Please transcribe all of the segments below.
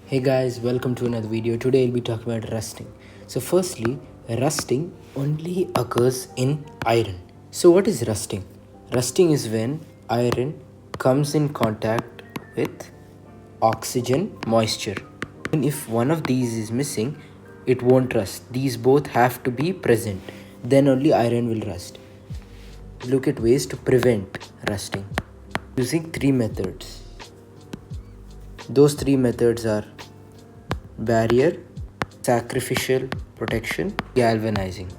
Hey guys, welcome to another video. Today I'll be talking about rusting. So firstly, rusting only occurs in iron. So what is rusting? Rusting is when iron comes in contact with oxygen, moisture. And if one of these is missing, it won't rust. These both have to be present. Then only iron will rust. Look at ways to prevent rusting using three methods. Those three methods are barrier, sacrificial protection, galvanizing.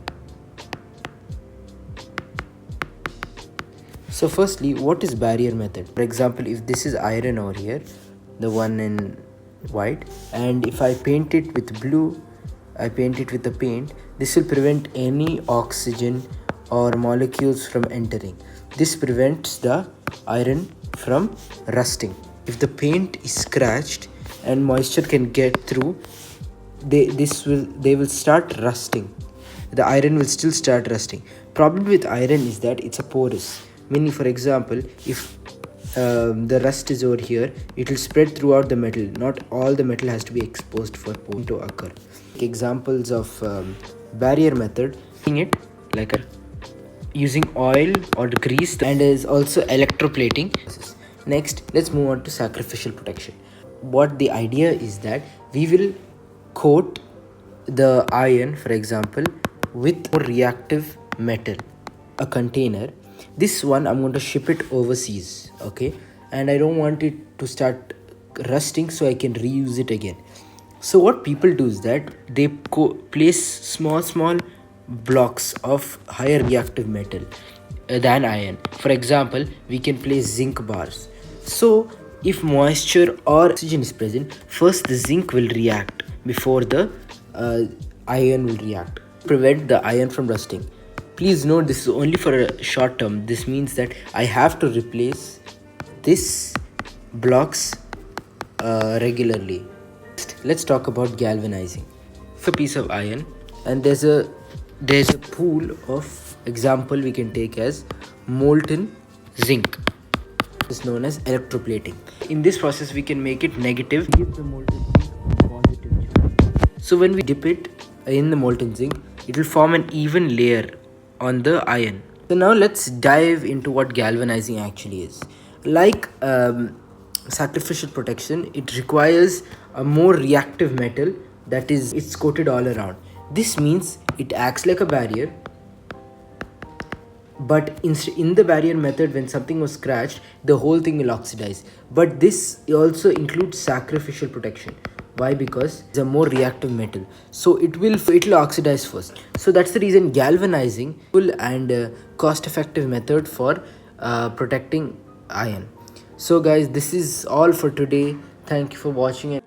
So firstly, what is barrier method? For example, if this is iron over here, the one in white, and if I paint it with blue, I paint it with the paint, this will prevent any oxygen or molecules from entering. This prevents the iron from rusting. If the paint is scratched and moisture can get through, they will start rusting. The iron will still start rusting. Problem with iron is that it's a porous, meaning, for example, if the rust is over here, it will spread throughout the metal. Not all the metal has to be exposed for porosity to occur. Examples of barrier method, it like using oil or grease, and is also electroplating. Next, let's move on to sacrificial protection. What the idea is that we will coat the iron, for example, with a reactive metal, a container. This one I'm going to ship it overseas, okay, and I don't want it to start rusting, so I can reuse it again. So what people do is that they place small blocks of higher reactive metal than iron. For example, we can place zinc bars. So if moisture or oxygen is present, first the zinc will react before the iron will react. Prevent the iron from rusting. Please note, this is only for a short term. This means that I have to replace this blocks regularly. Let's talk about galvanizing. For a piece of iron, and there's a pool of example we can take as molten zinc. Is known as electroplating. In this process, we can make it negative, give the molten zinc a positive charge. So when we dip it in the molten zinc, it will form an even layer on the iron. So now let's dive into what galvanizing actually is. Like sacrificial protection, it requires a more reactive metal, that is, it's coated all around. This means it acts like a barrier, but in the barrier method, when something was scratched, the whole thing will oxidize. But this also includes sacrificial protection. Why? Because it's a more reactive metal, so it will oxidize first. So that's the reason galvanizing full and cost effective method for protecting iron. So guys, this is all for today. Thank you for watching it.